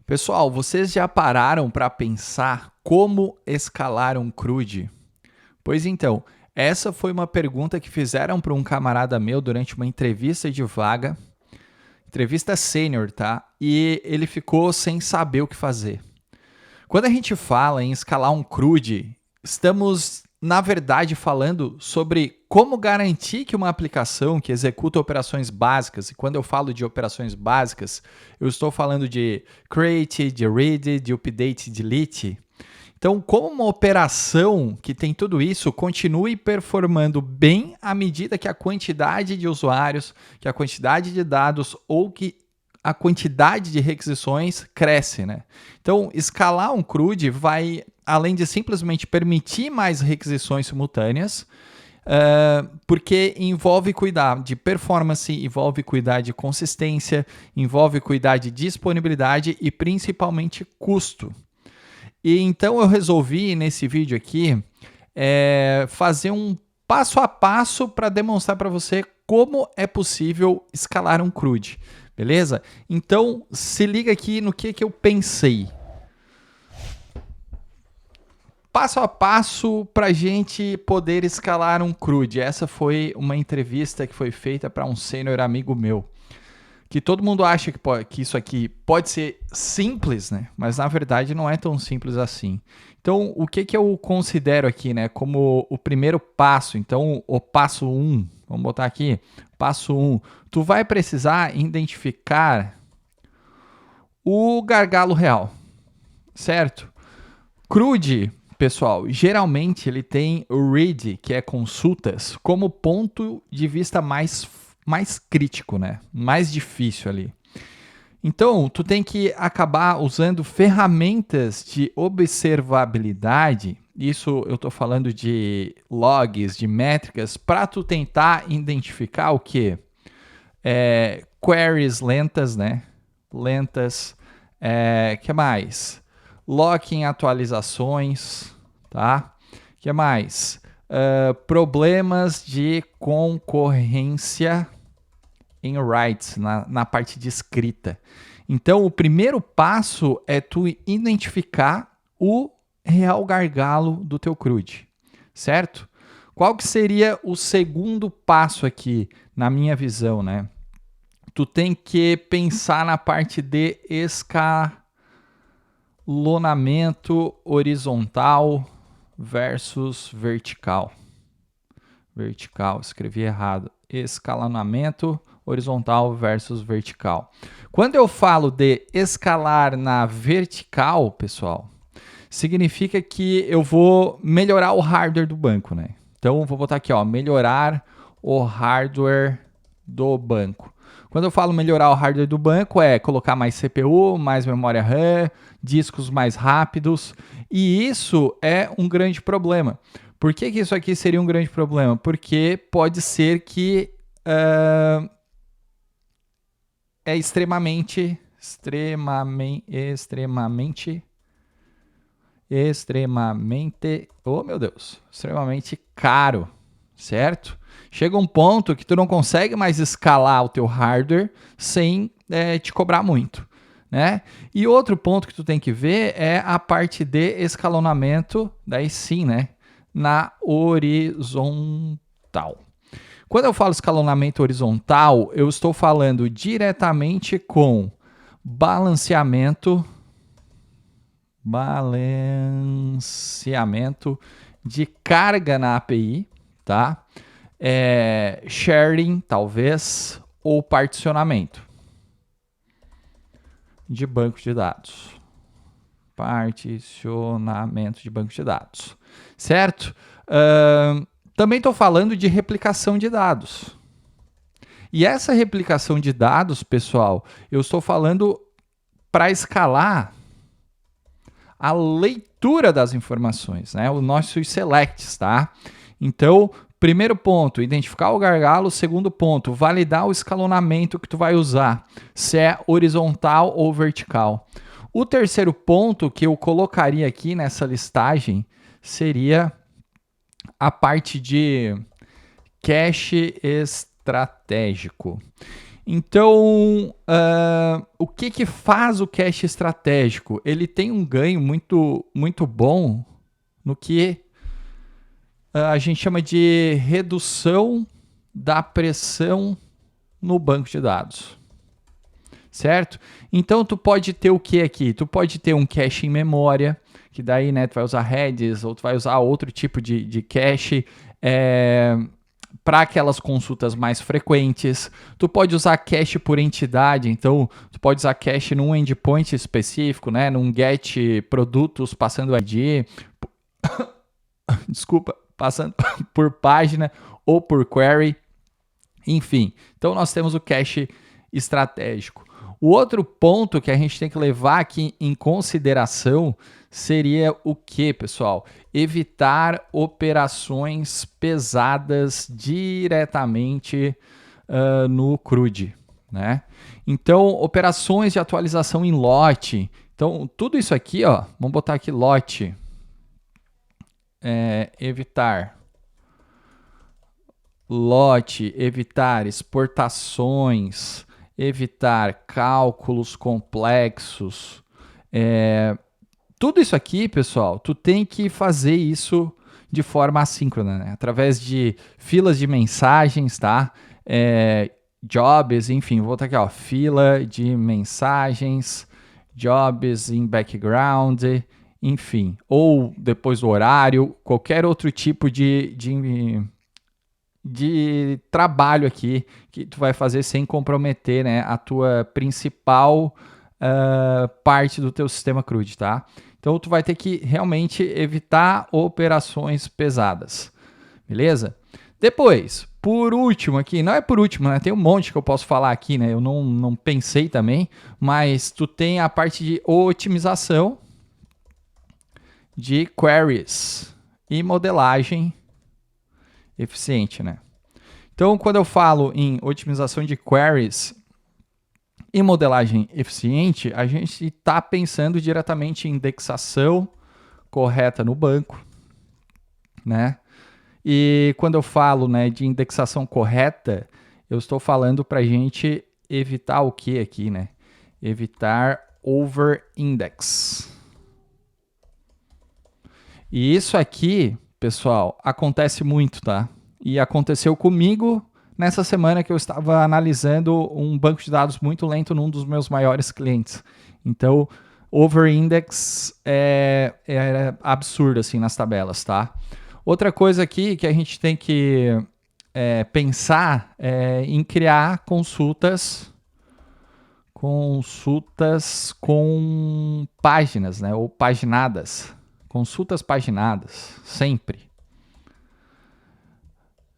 Pessoal, vocês já pararam para pensar como escalar um CRUD? Pois então, essa foi uma pergunta que fizeram para um camarada meu durante uma entrevista de vaga, entrevista sênior, tá? E ele ficou sem saber o que fazer. Quando a gente fala em escalar um CRUD, estamos, na verdade, falando sobre como garantir que uma aplicação que executa operações básicas, e quando eu falo de operações básicas, eu estou falando de create, de read, de update, delete. Então, como uma operação que tem tudo isso continue performando bem à medida que a quantidade de usuários, que a quantidade de dados ou que a quantidade de requisições cresce, né? Então, escalar um CRUD vai, além de simplesmente permitir mais requisições simultâneas, porque envolve cuidar de performance, envolve cuidar de consistência, envolve cuidar de disponibilidade e principalmente custo. E então eu resolvi nesse vídeo aqui fazer um passo a passo para demonstrar para você como é possível escalar um CRUD, beleza? Então se liga aqui no que eu pensei. Passo a passo para a gente poder escalar um CRUD. Essa foi uma entrevista que foi feita para um sênior amigo meu. Que todo mundo acha que isso aqui pode ser simples, né? Mas na verdade não é tão simples assim. Então, o que eu considero aqui, né, como o primeiro passo? Então, o passo 1, vamos botar aqui, passo 1, tu vai precisar identificar o gargalo real, certo? CRUD, pessoal, geralmente ele tem o read, que é consultas, como ponto de vista mais crítico, né? Mais difícil ali. Então, tu tem que acabar usando ferramentas de observabilidade, isso eu estou falando de logs, de métricas, para tu tentar identificar o quê? Queries lentas, né? Lentas. Que mais? Locking atualizações, tá? Que mais? Problemas de concorrência em writes, na parte de escrita. Então, o primeiro passo é tu identificar o real gargalo do teu CRUD, certo? Qual que seria o segundo passo aqui, na minha visão, né? Tu tem que pensar na parte de escalonamento horizontal versus vertical. Vertical, escrevi errado. Escalonamento horizontal versus vertical. Quando eu falo de escalar na vertical, pessoal, significa que eu vou melhorar o hardware do banco, né? Então, vou botar aqui, ó, melhorar o hardware do banco. Quando eu falo melhorar o hardware do banco, é colocar mais CPU, mais memória RAM, discos mais rápidos, e isso é um grande problema. Por que isso aqui seria um grande problema? Porque pode ser que é extremamente, oh meu Deus, extremamente caro, certo? Chega um ponto que tu não consegue mais escalar o teu hardware sem te cobrar muito, né? E outro ponto que tu tem que ver é a parte de escalonamento, daí sim, né? Na horizontal. Quando eu falo escalonamento horizontal, eu estou falando diretamente com balanceamento de carga na API, tá? Sharing, talvez, ou particionamento de banco de dados. Particionamento de banco de dados, certo? Também estou falando de replicação de dados. E essa replicação de dados, pessoal, eu estou falando para escalar a leitura das informações, né? Os nossos selects, tá? Então, primeiro ponto, identificar o gargalo. Segundo ponto, validar o escalonamento que tu vai usar, se é horizontal ou vertical. O terceiro ponto que eu colocaria aqui nessa listagem seria a parte de cache estratégico. Então, o que faz o cache estratégico? Ele tem um ganho muito, muito bom no que a gente chama de redução da pressão no banco de dados, certo? Então, tu pode ter o que aqui? Tu pode ter um cache em memória, que daí, né, tu vai usar Redis, ou tu vai usar outro tipo de cache, para aquelas consultas mais frequentes. Tu pode usar cache por entidade, então tu pode usar cache num endpoint específico, né, num get produtos passando ID, desculpa, passando por página ou por query, enfim. Então nós temos o cache estratégico. O outro ponto que a gente tem que levar aqui em consideração seria o que, pessoal? Evitar operações pesadas diretamente no CRUD, né? Então, operações de atualização em lote. Então, tudo isso aqui, ó, vamos botar aqui lote. Evitar lote, evitar exportações, evitar cálculos complexos. Tudo isso aqui, pessoal, tu tem que fazer isso de forma assíncrona, né? Através de filas de mensagens, tá? Jobs, enfim, vou botar aqui, ó, fila de mensagens, jobs em background, enfim, ou depois do horário, qualquer outro tipo de trabalho aqui que tu vai fazer sem comprometer, né, a tua principal parte do teu sistema CRUD, tá? Então tu vai ter que realmente evitar operações pesadas, beleza? Depois, por último aqui, não é por último, né? Tem um monte que eu posso falar aqui, né? Eu não pensei também, mas tu tem a parte de otimização de queries e modelagem eficiente, né? Então, quando eu falo em otimização de queries e modelagem eficiente, a gente está pensando diretamente em indexação correta no banco, né? E quando eu falo, né, de indexação correta, eu estou falando para a gente evitar o que aqui, né? Evitar over-index. E isso aqui, pessoal, acontece muito, tá? E aconteceu comigo nessa semana que eu estava analisando um banco de dados muito lento num dos meus maiores clientes. Então, over-index é absurdo assim nas tabelas, tá? Outra coisa aqui que a gente tem que pensar em criar consultas com páginas, né? Ou paginadas. Consultas paginadas, sempre.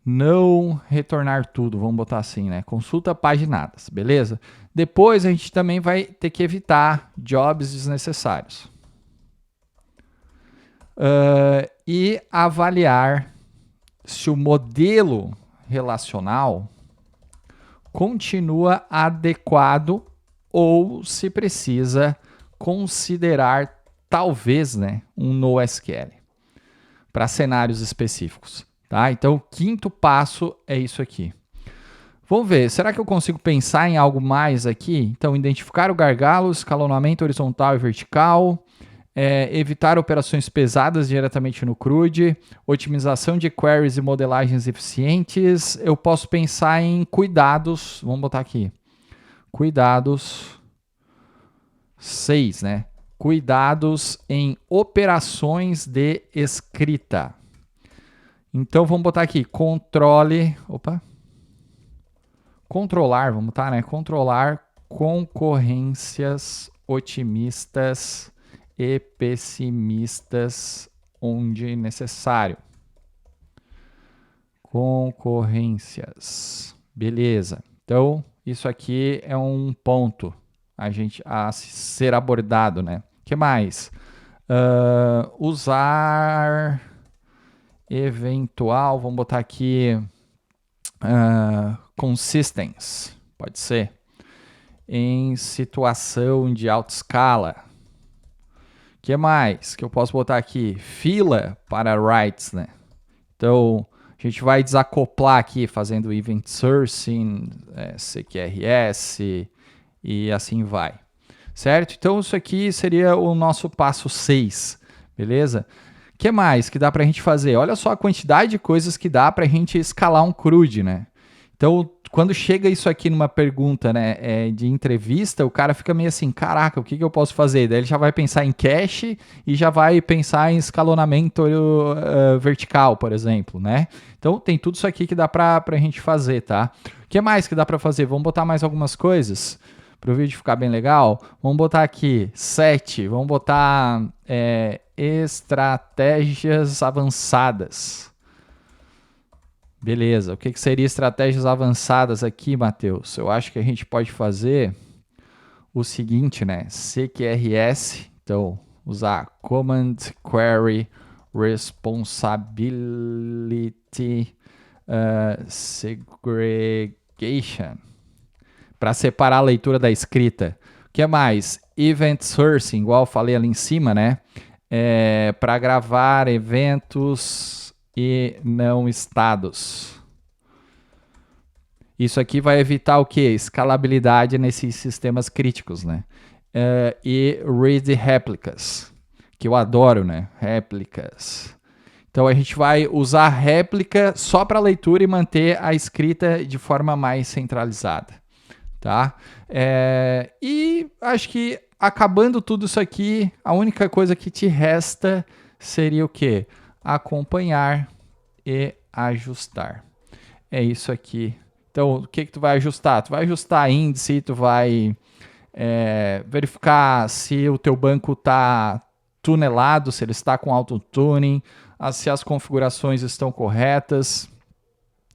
Não retornar tudo, vamos botar assim, né? Consulta paginadas, beleza? Depois a gente também vai ter que evitar jobs desnecessários. E avaliar se o modelo relacional continua adequado ou se precisa considerar talvez, né, um NoSQL para cenários específicos, tá? Então, o quinto passo é isso aqui. Vamos ver, será que eu consigo pensar em algo mais aqui? Então, identificar o gargalo, escalonamento horizontal e vertical, evitar operações pesadas diretamente no CRUD, otimização de queries e modelagens eficientes. Eu posso pensar em cuidados, vamos botar aqui, cuidados 6, né? Cuidados em operações de escrita. Então vamos botar aqui controlar, vamos botar, né? Controlar concorrências otimistas e pessimistas onde necessário. Concorrências. Beleza. Então, isso aqui é um ponto a ser abordado, né? O que mais? Usar eventual, vamos botar aqui consistence, pode ser, em situação de alta escala. O que mais que eu posso botar aqui? Fila para writes, né? Então, A gente vai desacoplar aqui fazendo Event Sourcing, CQRS e assim vai. Certo? Então isso aqui seria o nosso passo 6, beleza? O que mais que dá para a gente fazer? Olha só a quantidade de coisas que dá para a gente escalar um CRUD, né? Então, quando chega isso aqui numa pergunta, né, de entrevista, o cara fica meio assim, caraca, o que eu posso fazer? Daí ele já vai pensar em cache e já vai pensar em escalonamento vertical, por exemplo, né? Então, tem tudo isso aqui que dá para a gente fazer, tá? O que mais que dá para fazer? Vamos botar mais algumas coisas para o vídeo ficar bem legal. Vamos botar aqui 7, vamos botar estratégias avançadas. Beleza, o que seria estratégias avançadas aqui, Matheus? Eu acho que a gente pode fazer o seguinte, né? CQRS, então usar Command Query Responsibility Segregation para separar a leitura da escrita. O que mais? Event Sourcing, igual eu falei ali em cima, né? Para gravar eventos e não estados. Isso aqui vai evitar o quê? Escalabilidade nesses sistemas críticos, né? E read réplicas, que eu adoro, né? Réplicas. Então a gente vai usar réplica só para leitura e manter a escrita de forma mais centralizada, tá? E acho que acabando tudo isso aqui, a única coisa que te resta seria o quê? Acompanhar e ajustar. É isso aqui. Então, o que tu vai ajustar? Tu vai ajustar índice, tu vai verificar se o teu banco está tunelado, se ele está com auto-tuning, se as configurações estão corretas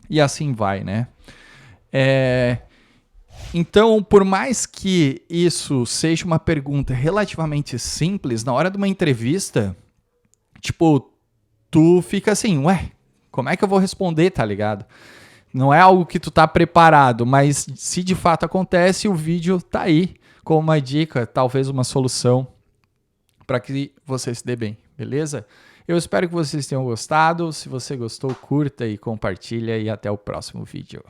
e assim vai, né? Então, por mais que isso seja uma pergunta relativamente simples, na hora de uma entrevista, tipo, tu fica assim, ué, como é que eu vou responder, tá ligado? Não é algo que tu tá preparado, mas se de fato acontece, o vídeo tá aí com uma dica, talvez uma solução para que você se dê bem, beleza? Eu espero que vocês tenham gostado. Se você gostou, curta e compartilha e até o próximo vídeo.